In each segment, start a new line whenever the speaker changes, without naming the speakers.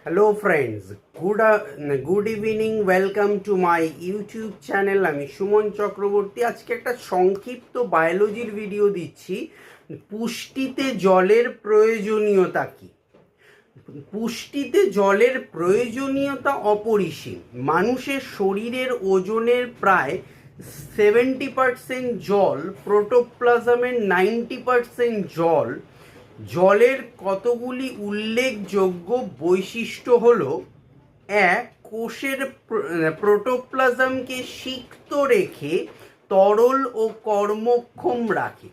Hello friends, good evening. Welcome to my YouTube channel. আমি সুমন চক্রবর্তী। আজকে একটা সংক্ষিপ্ত বায়োলজির ভিডিও দিচ্ছি। পুষ্টিতে জলের প্রয়োজনীয়তা কী? পুষ্টিতে জলের প্রয়োজনীয়তা অপরিসীম। মানুষের শরীরের ওজনের প্রায় 70% জল, প্রোটোপ্লাজমের 90% জল। জলের কতগুলি উল্লেখযোগ্য বৈশিষ্ট্য হলো: এক, কোষের প্রোটোপ্লাজমকে সিক্ত রেখে তরল ও কর্মক্ষম রাখে।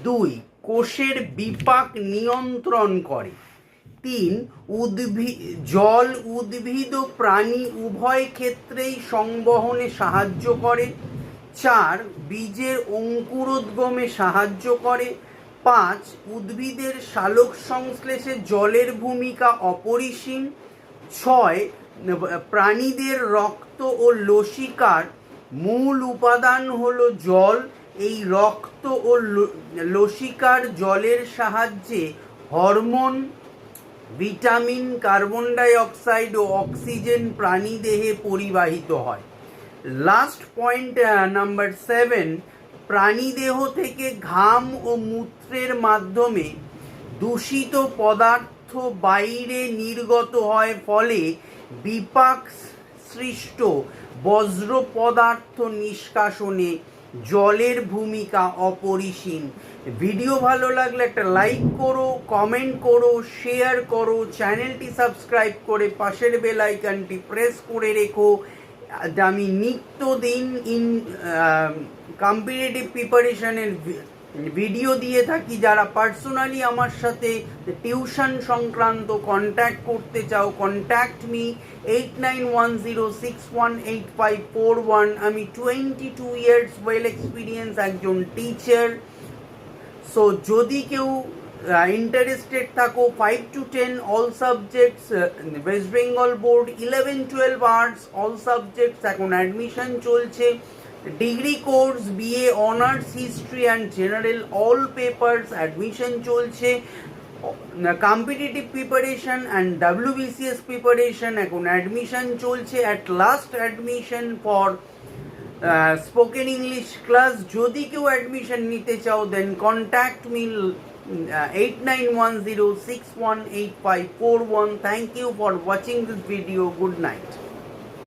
দুই, কোষের বিপাক নিয়ন্ত্রণ করে। তিন, জল উদ্ভিদ ও প্রাণী উভয় ক্ষেত্রেই সংবহনে সাহায্য করে। চার, বীজের অঙ্কুরোদ্গমে সাহায্য করে। পাঁচ, উদ্ভিদের সালোক সংশ্লেষে জলের ভূমিকা অপরিসীম। ছয়, প্রাণীদের রক্ত ও লসিকার মূল উপাদান হলো জল। এই রক্ত ও লসিকার জলের সাহায্যে hormone, vitamin, carbon die oxide ও অক্সিজেন প্রাণীদেহে পরিবাহিত হয়। লাস্ট পয়েন্ট নাম্বার 7, প্রাণীদেহ থেকে ঘাম ও মূত্রের মাধ্যমে দূষিত পদার্থ বাইরে নির্গত হয়, ফলে বিপাক সৃষ্ট বজ্র পদার্থ নিষ্কাশনে জলের ভূমিকা অপরিসীম। ভিডিও ভালো লাগলে একটা লাইক করো, কমেন্ট করো, শেয়ার করো, চ্যানেলটি সাবস্ক্রাইব করে পাশের বেল আইকনটি প্রেস করে রেখো। আমি নিত্যদিন কম্পিটিটিভ প্রিপারেশনের ভিডিও দিয়ে থাকি। যারা পার্সোনালি আমার সাথে টিউশন সংক্রান্ত কন্ট্যাক্ট করতে চাও, কন্ট্যাক্ট মি 8910618541। আমি 22 ইয়ার্স ওয়েল এক্সপিরিয়েন্স একজন টিচার। সো যদি কেউ ইন্টারেস্টেড থাকো, 5 to 10 all subjects, West Bengal board 11-12 arts all subjects এখন অ্যাডমিশন চলছে। Degree course, BA honours history and general all papers admission চলছে। Competitive preparation and WBCS preparation এখন admission চলছে। At last admission for spoken English class. যদি কেউ admission নিতে চাও, then contact me 8910618541. Thank you for watching this video. Good night.